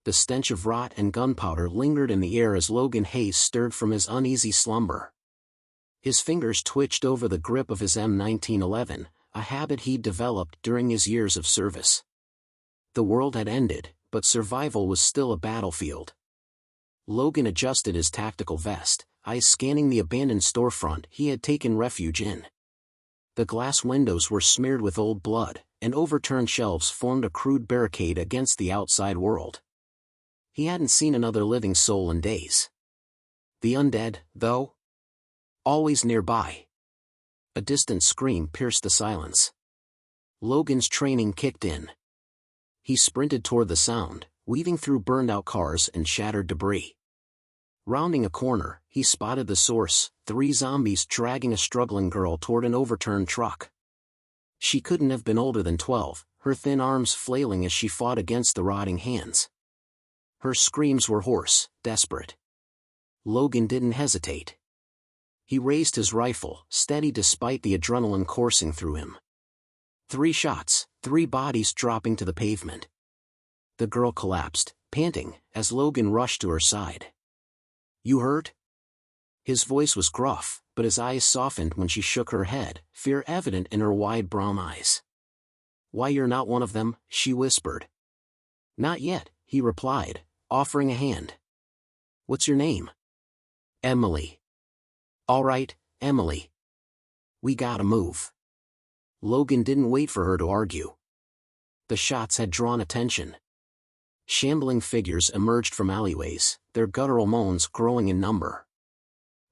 The stench of rot and gunpowder lingered in the air as Logan Hayes stirred from his uneasy slumber. His fingers twitched over the grip of his M1911, a habit he'd developed during his years of service. The world had ended, but survival was still a battlefield. Logan adjusted his tactical vest, eyes scanning the abandoned storefront he had taken refuge in. The glass windows were smeared with old blood, and overturned shelves formed a crude barricade against the outside world. He hadn't seen another living soul in days. The undead, though? Always nearby. A distant scream pierced the silence. Logan's training kicked in. He sprinted toward the sound, weaving through burned-out cars and shattered debris. Rounding a corner, he spotted the source, 3 zombies dragging a struggling girl toward an overturned truck. She couldn't have been older than 12, her thin arms flailing as she fought against the rotting hands. Her screams were hoarse, desperate. Logan didn't hesitate. He raised his rifle, steady despite the adrenaline coursing through him. 3 shots, 3 bodies dropping to the pavement. The girl collapsed, panting, as Logan rushed to her side. "You hurt?" His voice was gruff, but his eyes softened when she shook her head, fear evident in her wide brown eyes. "Why, you're not one of them," she whispered. "Not yet," he replied, offering a hand. "What's your name?" "Emily." "All right, Emily. We gotta move." Logan didn't wait for her to argue. The shots had drawn attention. Shambling figures emerged from alleyways, their guttural moans growing in number.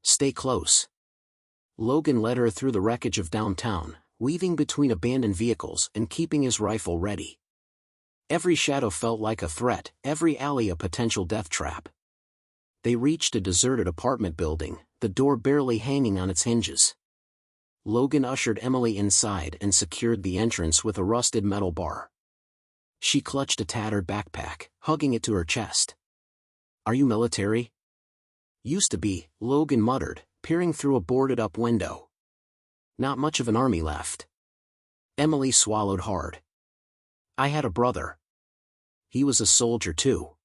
"Stay close." Logan led her through the wreckage of downtown, weaving between abandoned vehicles and keeping his rifle ready. Every shadow felt like a threat, every alley a potential death trap. They reached a deserted apartment building, the door barely hanging on its hinges. Logan ushered Emily inside and secured the entrance with a rusted metal bar. She clutched a tattered backpack, hugging it to her chest. "Are you military?" "Used to be," Logan muttered, peering through a boarded-up window. "Not much of an army left." Emily swallowed hard. "I had a brother. He was a soldier too."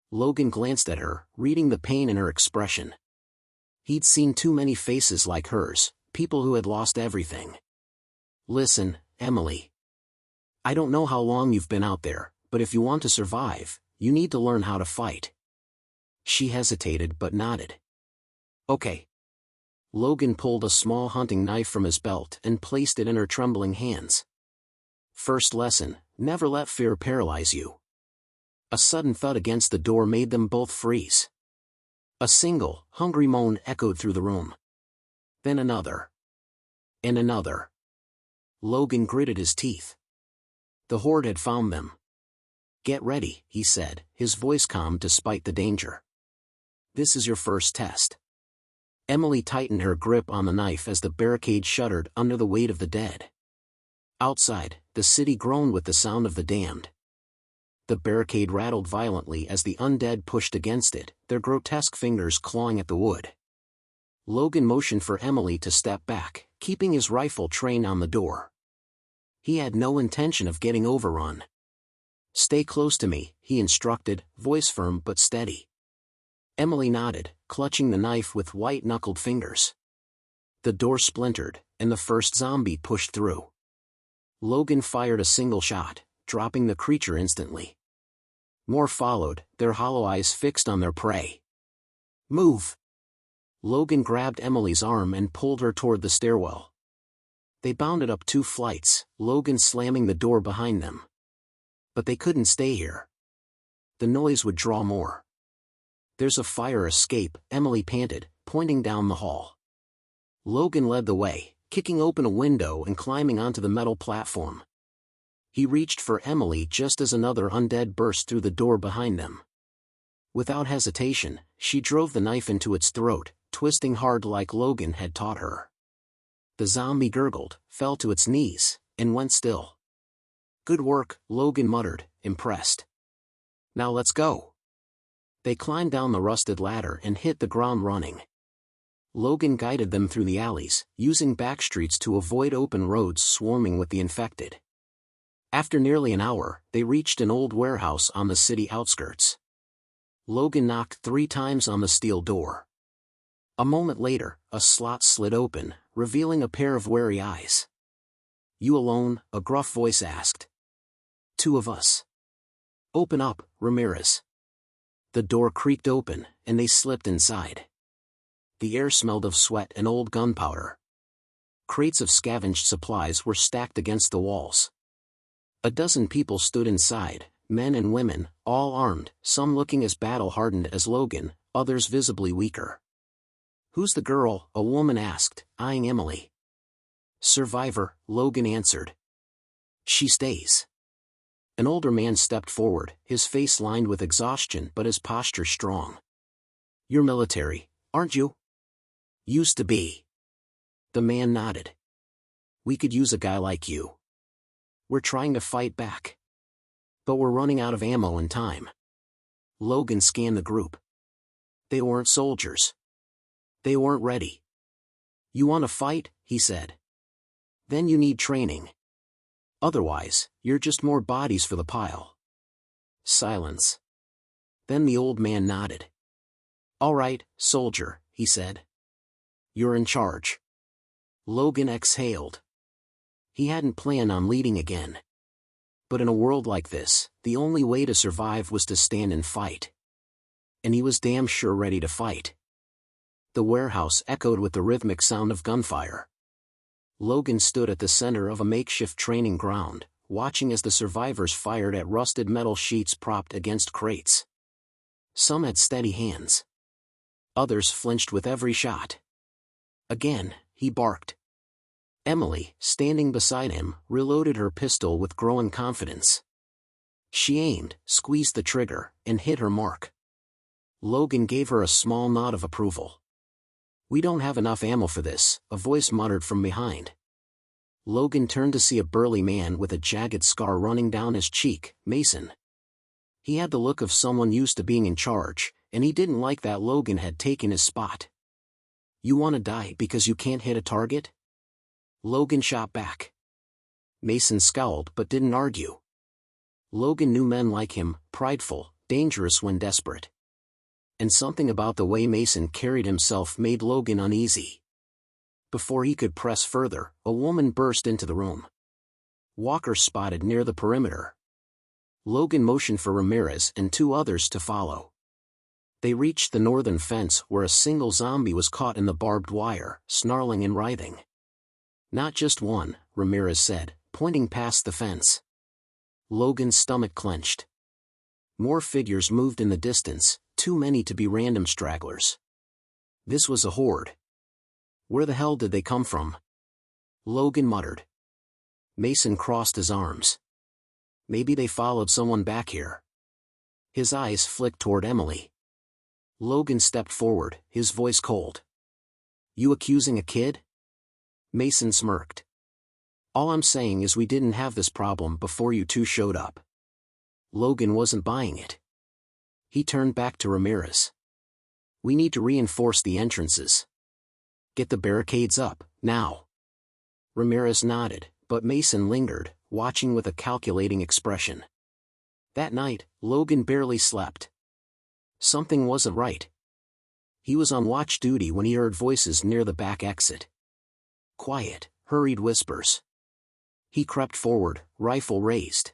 Logan glanced at her, reading the pain in her expression. He'd seen too many faces like hers, people who had lost everything. "Listen, Emily. I don't know how long you've been out there, but if you want to survive, you need to learn how to fight." She hesitated but nodded. "Okay." Logan pulled a small hunting knife from his belt and placed it in her trembling hands. "First lesson, never let fear paralyze you." A sudden thud against the door made them both freeze. A single, hungry moan echoed through the room. Then another. And another. Logan gritted his teeth. The horde had found them. "Get ready," he said, his voice calm despite the danger. "This is your first test." Emily tightened her grip on the knife as the barricade shuddered under the weight of the dead. Outside, the city groaned with the sound of the damned. The barricade rattled violently as the undead pushed against it, their grotesque fingers clawing at the wood. Logan motioned for Emily to step back, keeping his rifle trained on the door. He had no intention of getting overrun. "Stay close to me," he instructed, voice firm but steady. Emily nodded, clutching the knife with white-knuckled fingers. The door splintered, and the first zombie pushed through. Logan fired a single shot, dropping the creature instantly. More followed, their hollow eyes fixed on their prey. "Move!" Logan grabbed Emily's arm and pulled her toward the stairwell. They bounded up 2 flights, Logan slamming the door behind them. But they couldn't stay here. The noise would draw more. "There's a fire escape," Emily panted, pointing down the hall. Logan led the way, kicking open a window and climbing onto the metal platform. He reached for Emily just as another undead burst through the door behind them. Without hesitation, she drove the knife into its throat, twisting hard like Logan had taught her. The zombie gurgled, fell to its knees, and went still. "Good work," Logan muttered, impressed. "Now let's go." They climbed down the rusted ladder and hit the ground running. Logan guided them through the alleys, using back streets to avoid open roads swarming with the infected. After nearly an hour, they reached an old warehouse on the city outskirts. Logan knocked 3 times on the steel door. A moment later, a slot slid open, revealing a pair of wary eyes. "You alone?" a gruff voice asked. "2 of us." "Open up, Ramirez." The door creaked open, and they slipped inside. The air smelled of sweat and old gunpowder. Crates of scavenged supplies were stacked against the walls. A dozen people stood inside, men and women, all armed, some looking as battle-hardened as Logan, others visibly weaker. "Who's the girl?" a woman asked, eyeing Emily. "Survivor," Logan answered. "She stays." An older man stepped forward, his face lined with exhaustion but his posture strong. "You're military, aren't you?" "Used to be." The man nodded. "We could use a guy like you. We're trying to fight back. But we're running out of ammo and time." Logan scanned the group. They weren't soldiers. They weren't ready. "You want to fight?" he said. "Then you need training. Otherwise, you're just more bodies for the pile." Silence. Then the old man nodded. "All right, soldier," he said. "You're in charge." Logan exhaled. He hadn't planned on leading again. But in a world like this, the only way to survive was to stand and fight. And he was damn sure ready to fight. The warehouse echoed with the rhythmic sound of gunfire. Logan stood at the center of a makeshift training ground, watching as the survivors fired at rusted metal sheets propped against crates. Some had steady hands. Others flinched with every shot. Again, he barked. Emily, standing beside him, reloaded her pistol with growing confidence. She aimed, squeezed the trigger, and hit her mark. Logan gave her a small nod of approval. "We don't have enough ammo for this," a voice muttered from behind. Logan turned to see a burly man with a jagged scar running down his cheek, Mason. He had the look of someone used to being in charge, and he didn't like that Logan had taken his spot. "You want to die because you can't hit a target?" Logan shot back. Mason scowled but didn't argue. Logan knew men like him, prideful, dangerous when desperate. And something about the way Mason carried himself made Logan uneasy. Before he could press further, a woman burst into the room. Walker spotted near the perimeter. Logan motioned for Ramirez and 2 others to follow. They reached the northern fence where a single zombie was caught in the barbed wire, snarling and writhing. "Not just one," Ramirez said, pointing past the fence. Logan's stomach clenched. More figures moved in the distance, too many to be random stragglers. This was a horde. Where the hell did they come from? Logan muttered. Mason crossed his arms. Maybe they followed someone back here. His eyes flicked toward Emily. Logan stepped forward, his voice cold. "You accusing a kid?" Mason smirked. "All I'm saying is we didn't have this problem before you 2 showed up." Logan wasn't buying it. He turned back to Ramirez. "We need to reinforce the entrances. Get the barricades up, now." Ramirez nodded, but Mason lingered, watching with a calculating expression. That night, Logan barely slept. Something wasn't right. He was on watch duty when he heard voices near the back exit. Quiet, hurried whispers. He crept forward, rifle raised.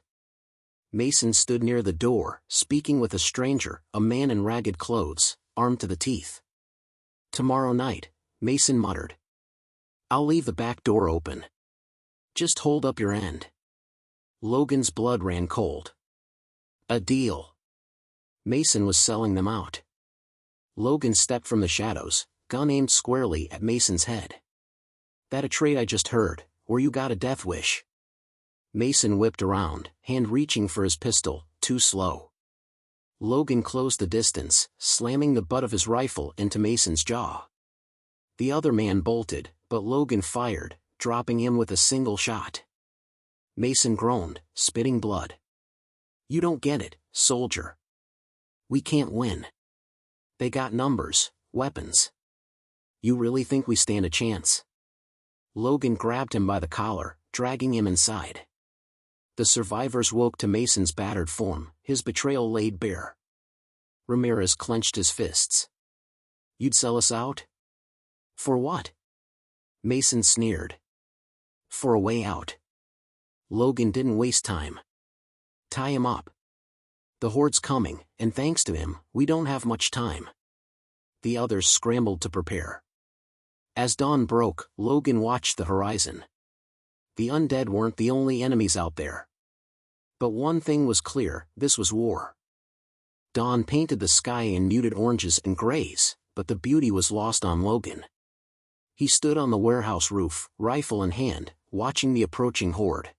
Mason stood near the door, speaking with a stranger, a man in ragged clothes, armed to the teeth. "Tomorrow night," Mason muttered. "I'll leave the back door open. Just hold up your end." Logan's blood ran cold. A deal. Mason was selling them out. Logan stepped from the shadows, gun aimed squarely at Mason's head. "That a trade I just heard, or you got a death wish?" Mason whipped around, hand reaching for his pistol, too slow. Logan closed the distance, slamming the butt of his rifle into Mason's jaw. The other man bolted, but Logan fired, dropping him with a single shot. Mason groaned, spitting blood. "You don't get it, soldier. We can't win. They got numbers, weapons. You really think we stand a chance?" Logan grabbed him by the collar, dragging him inside. The survivors woke to Mason's battered form, his betrayal laid bare. Ramirez clenched his fists. "You'd sell us out? For what?" Mason sneered. "For a way out." Logan didn't waste time. "Tie him up. The horde's coming, and thanks to him, we don't have much time." The others scrambled to prepare. As dawn broke, Logan watched the horizon. The undead weren't the only enemies out there. But one thing was clear, this was war. Dawn painted the sky in muted oranges and grays, but the beauty was lost on Logan. He stood on the warehouse roof, rifle in hand, watching the approaching horde.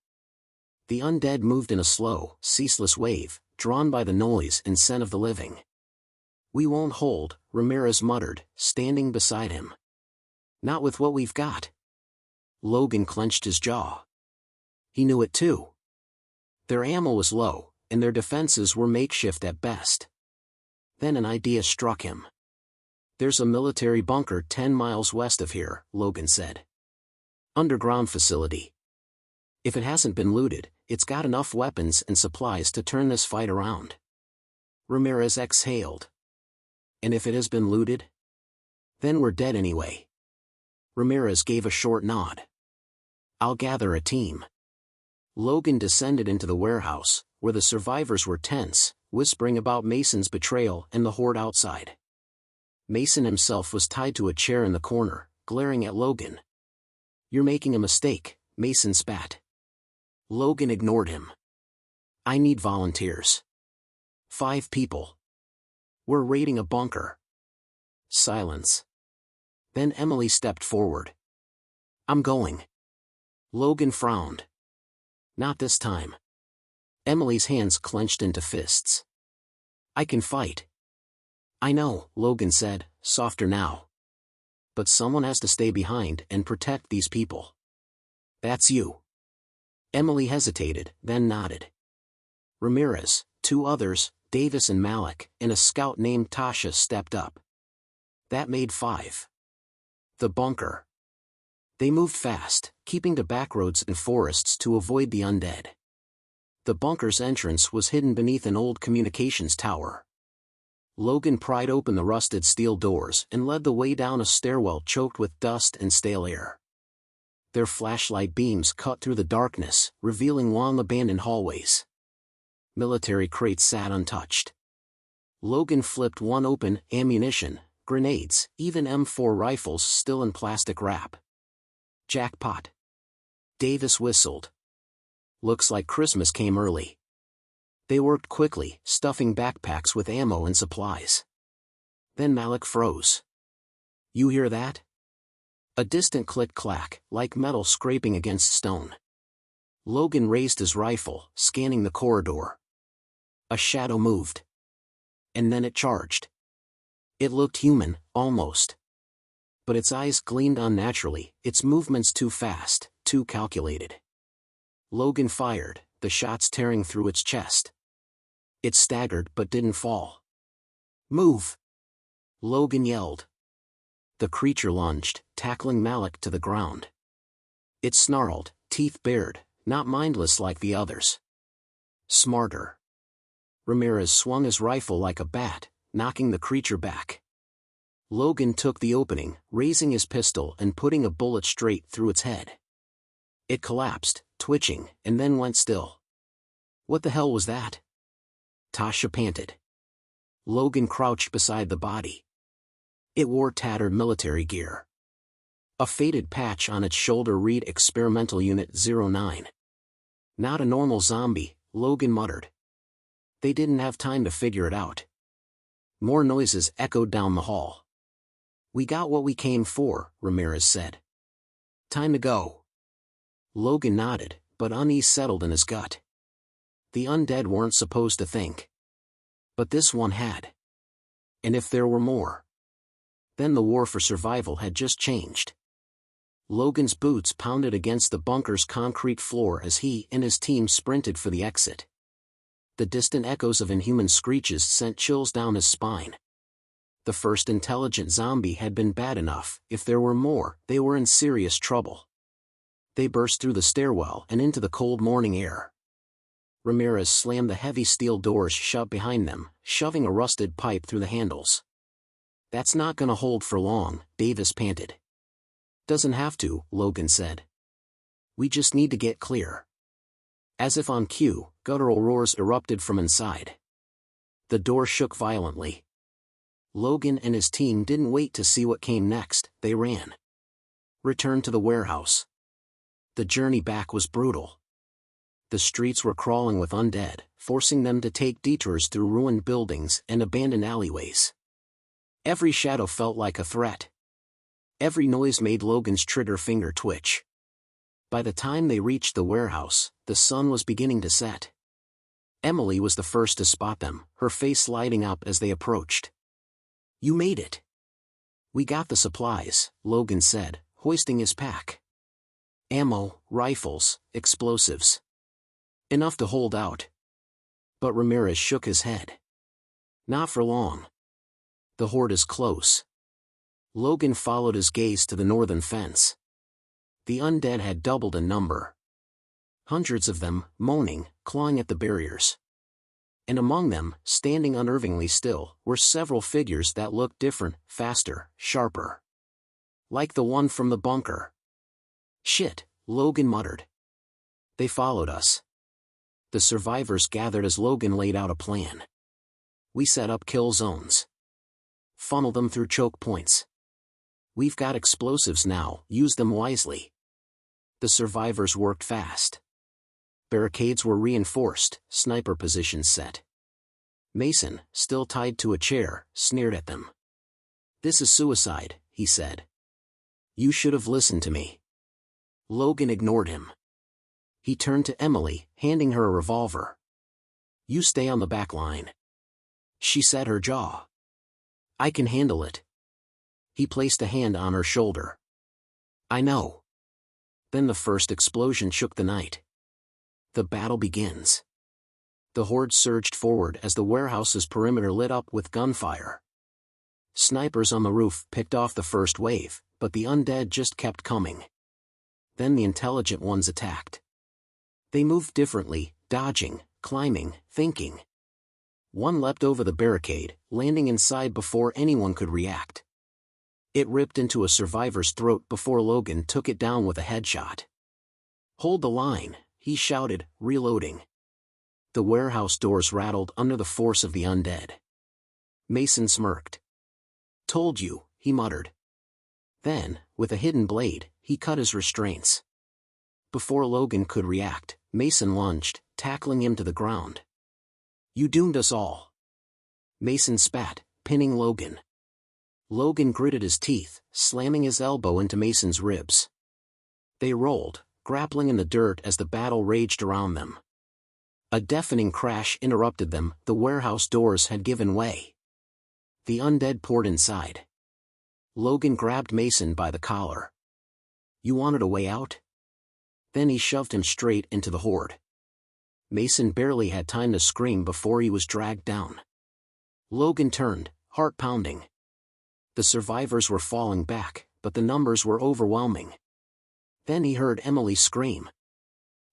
The undead moved in a slow, ceaseless wave, drawn by the noise and scent of the living. "We won't hold," Ramirez muttered, standing beside him. "Not with what we've got." Logan clenched his jaw. He knew it too. Their ammo was low, and their defenses were makeshift at best. Then an idea struck him. "There's a military bunker 10 miles west of here," Logan said. "Underground facility. If it hasn't been looted, it's got enough weapons and supplies to turn this fight around." Ramirez exhaled. "And if it has been looted? Then we're dead anyway." Ramirez gave a short nod. "I'll gather a team." Logan descended into the warehouse, where the survivors were tense, whispering about Mason's betrayal and the horde outside. Mason himself was tied to a chair in the corner, glaring at Logan. "You're making a mistake," Mason spat. Logan ignored him. "I need volunteers. 5 people. We're raiding a bunker." Silence. Then Emily stepped forward. "I'm going." Logan frowned. "Not this time." Emily's hands clenched into fists. "I can fight." "I know," Logan said, softer now. "But someone has to stay behind and protect these people." "That's you." Emily hesitated, then nodded. Ramirez, 2 others, Davis and Malik, and a scout named Tasha stepped up. That made 5. The bunker. They moved fast, keeping to backroads and forests to avoid the undead. The bunker's entrance was hidden beneath an old communications tower. Logan pried open the rusted steel doors and led the way down a stairwell choked with dust and stale air. Their flashlight beams cut through the darkness, revealing long-abandoned hallways. Military crates sat untouched. Logan flipped one open, ammunition, grenades, even M4 rifles still in plastic wrap. "Jackpot." Davis whistled. "Looks like Christmas came early." They worked quickly, stuffing backpacks with ammo and supplies. Then Malik froze. "You hear that?" A distant click-clack, like metal scraping against stone. Logan raised his rifle, scanning the corridor. A shadow moved. And then it charged. It looked human, almost. But its eyes gleamed unnaturally, its movements too fast, too calculated. Logan fired, the shots tearing through its chest. It staggered but didn't fall. "Move!" Logan yelled. The creature lunged, tackling Malik to the ground. It snarled, teeth bared, not mindless like the others. Smarter. Ramirez swung his rifle like a bat, knocking the creature back. Logan took the opening, raising his pistol and putting a bullet straight through its head. It collapsed, twitching, and then went still. "What the hell was that?" Tasha panted. Logan crouched beside the body. It wore tattered military gear. A faded patch on its shoulder read Experimental Unit 09. "Not a normal zombie," Logan muttered. They didn't have time to figure it out. More noises echoed down the hall. "We got what we came for," Ramirez said. "Time to go." Logan nodded, but unease settled in his gut. The undead weren't supposed to think. But this one had. And if there were more? Then the war for survival had just changed. Logan's boots pounded against the bunker's concrete floor as he and his team sprinted for the exit. The distant echoes of inhuman screeches sent chills down his spine. The first intelligent zombie had been bad enough. If there were more, they were in serious trouble. They burst through the stairwell and into the cold morning air. Ramirez slammed the heavy steel doors shut behind them, shoving a rusted pipe through the handles. "That's not gonna hold for long," Davis panted. "Doesn't have to," Logan said. "We just need to get clear." As if on cue, guttural roars erupted from inside. The door shook violently. Logan and his team didn't wait to see what came next, they ran. Returned to the warehouse. The journey back was brutal. The streets were crawling with undead, forcing them to take detours through ruined buildings and abandoned alleyways. Every shadow felt like a threat. Every noise made Logan's trigger finger twitch. By the time they reached the warehouse, the sun was beginning to set. Emily was the first to spot them, her face lighting up as they approached. "You made it." "We got the supplies," Logan said, hoisting his pack. "Ammo, rifles, explosives. Enough to hold out." But Ramirez shook his head. "Not for long. The horde is close." Logan followed his gaze to the northern fence. The undead had doubled in number. Hundreds of them, moaning, clawing at the barriers. And among them, standing unnervingly still, were several figures that looked different, faster, sharper. Like the one from the bunker. "Shit," Logan muttered. "They followed us." The survivors gathered as Logan laid out a plan. "We set up kill zones. Funnel them through choke points. We've got explosives now, use them wisely." The survivors worked fast. Barricades were reinforced, sniper positions set. Mason, still tied to a chair, sneered at them. "This is suicide," he said. "You should have listened to me." Logan ignored him. He turned to Emily, handing her a revolver. "You stay on the back line." She set her jaw. "I can handle it." He placed a hand on her shoulder. "I know." Then the first explosion shook the night. The battle begins. The horde surged forward as the warehouse's perimeter lit up with gunfire. Snipers on the roof picked off the first wave, but the undead just kept coming. Then the intelligent ones attacked. They moved differently, dodging, climbing, thinking. One leapt over the barricade, landing inside before anyone could react. It ripped into a survivor's throat before Logan took it down with a headshot. "Hold the line," he shouted, reloading. The warehouse doors rattled under the force of the undead. Mason smirked. "Told you," he muttered. Then, with a hidden blade, he cut his restraints. Before Logan could react, Mason lunged, tackling him to the ground. "You doomed us all." Mason spat, pinning Logan. Logan gritted his teeth, slamming his elbow into Mason's ribs. They rolled, grappling in the dirt as the battle raged around them. A deafening crash interrupted them, the warehouse doors had given way. The undead poured inside. Logan grabbed Mason by the collar. "You wanted a way out?" Then he shoved him straight into the horde. Mason barely had time to scream before he was dragged down. Logan turned, heart pounding. The survivors were falling back, but the numbers were overwhelming. Then he heard Emily scream.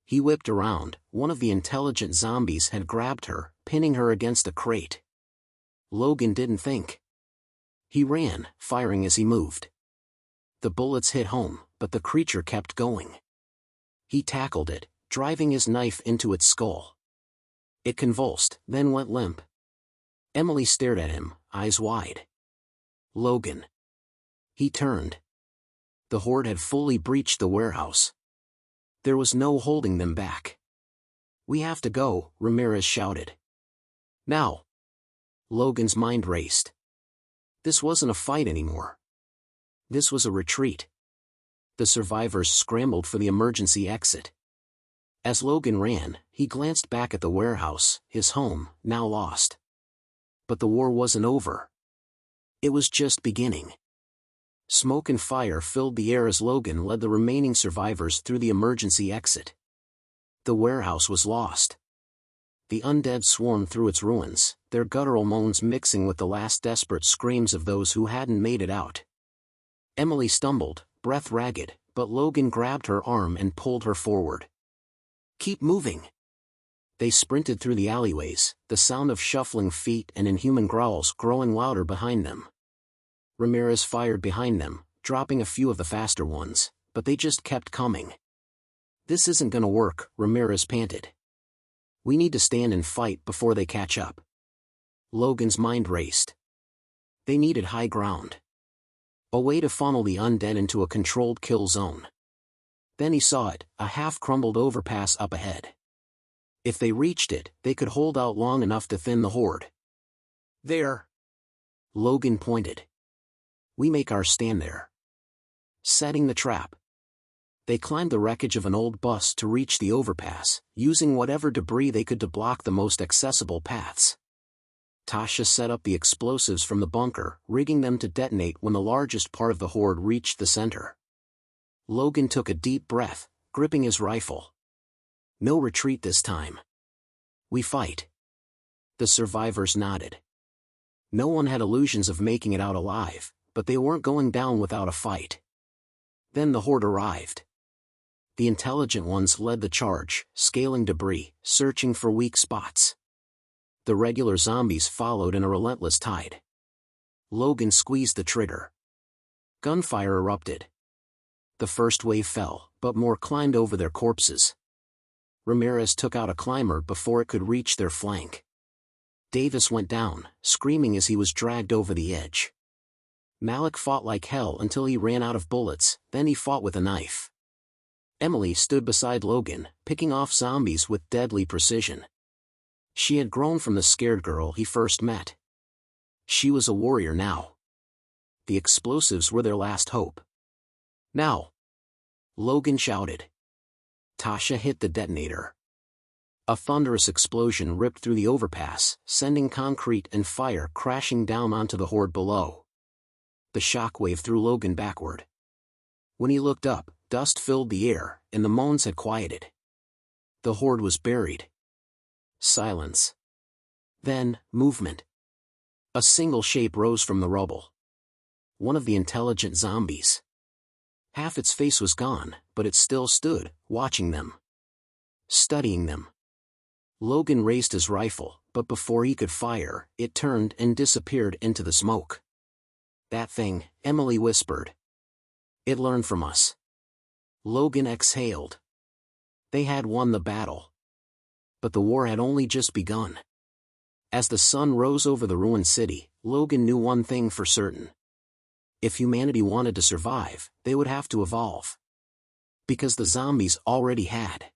He whipped around, one of the intelligent zombies had grabbed her, pinning her against a crate. Logan didn't think. He ran, firing as he moved. The bullets hit home, but the creature kept going. He tackled it, driving his knife into its skull. It convulsed, then went limp. Emily stared at him, eyes wide. "Logan." He turned. The horde had fully breached the warehouse. There was no holding them back. "We have to go," Ramirez shouted. "Now." Logan's mind raced. This wasn't a fight anymore. This was a retreat. The survivors scrambled for the emergency exit. As Logan ran, he glanced back at the warehouse, his home, now lost. But the war wasn't over. It was just beginning. Smoke and fire filled the air as Logan led the remaining survivors through the emergency exit. The warehouse was lost. The undead swarmed through its ruins, their guttural moans mixing with the last desperate screams of those who hadn't made it out. Emily stumbled, breath ragged, but Logan grabbed her arm and pulled her forward. "Keep moving." They sprinted through the alleyways, the sound of shuffling feet and inhuman growls growing louder behind them. Ramirez fired behind them, dropping a few of the faster ones, but they just kept coming. "This isn't gonna work," Ramirez panted. "We need to stand and fight before they catch up." Logan's mind raced. They needed high ground. A way to funnel the undead into a controlled kill zone. Then he saw it, a half-crumbled overpass up ahead. If they reached it, they could hold out long enough to thin the horde. "There!" Logan pointed. "We make our stand there." Setting the trap. They climbed the wreckage of an old bus to reach the overpass, using whatever debris they could to block the most accessible paths. Tasha set up the explosives from the bunker, rigging them to detonate when the largest part of the horde reached the center. Logan took a deep breath, gripping his rifle. "No retreat this time. We fight." The survivors nodded. No one had illusions of making it out alive, but they weren't going down without a fight. Then the horde arrived. The intelligent ones led the charge, scaling debris, searching for weak spots. The regular zombies followed in a relentless tide. Logan squeezed the trigger. Gunfire erupted. The first wave fell, but more climbed over their corpses. Ramirez took out a climber before it could reach their flank. Davis went down, screaming as he was dragged over the edge. Malik fought like hell until he ran out of bullets, then he fought with a knife. Emily stood beside Logan, picking off zombies with deadly precision. She had grown from the scared girl he first met. She was a warrior now. The explosives were their last hope. "Now!" Logan shouted. Tasha hit the detonator. A thunderous explosion ripped through the overpass, sending concrete and fire crashing down onto the horde below. The shockwave threw Logan backward. When he looked up, dust filled the air, and the moans had quieted. The horde was buried. Silence. Then, movement. A single shape rose from the rubble. One of the intelligent zombies. Half its face was gone, but it still stood, watching them. Studying them. Logan raised his rifle, but before he could fire, it turned and disappeared into the smoke. "That thing," Emily whispered. "It learned from us." Logan exhaled. They had won the battle. But the war had only just begun. As the sun rose over the ruined city, Logan knew one thing for certain. If humanity wanted to survive, they would have to evolve. Because the zombies already had.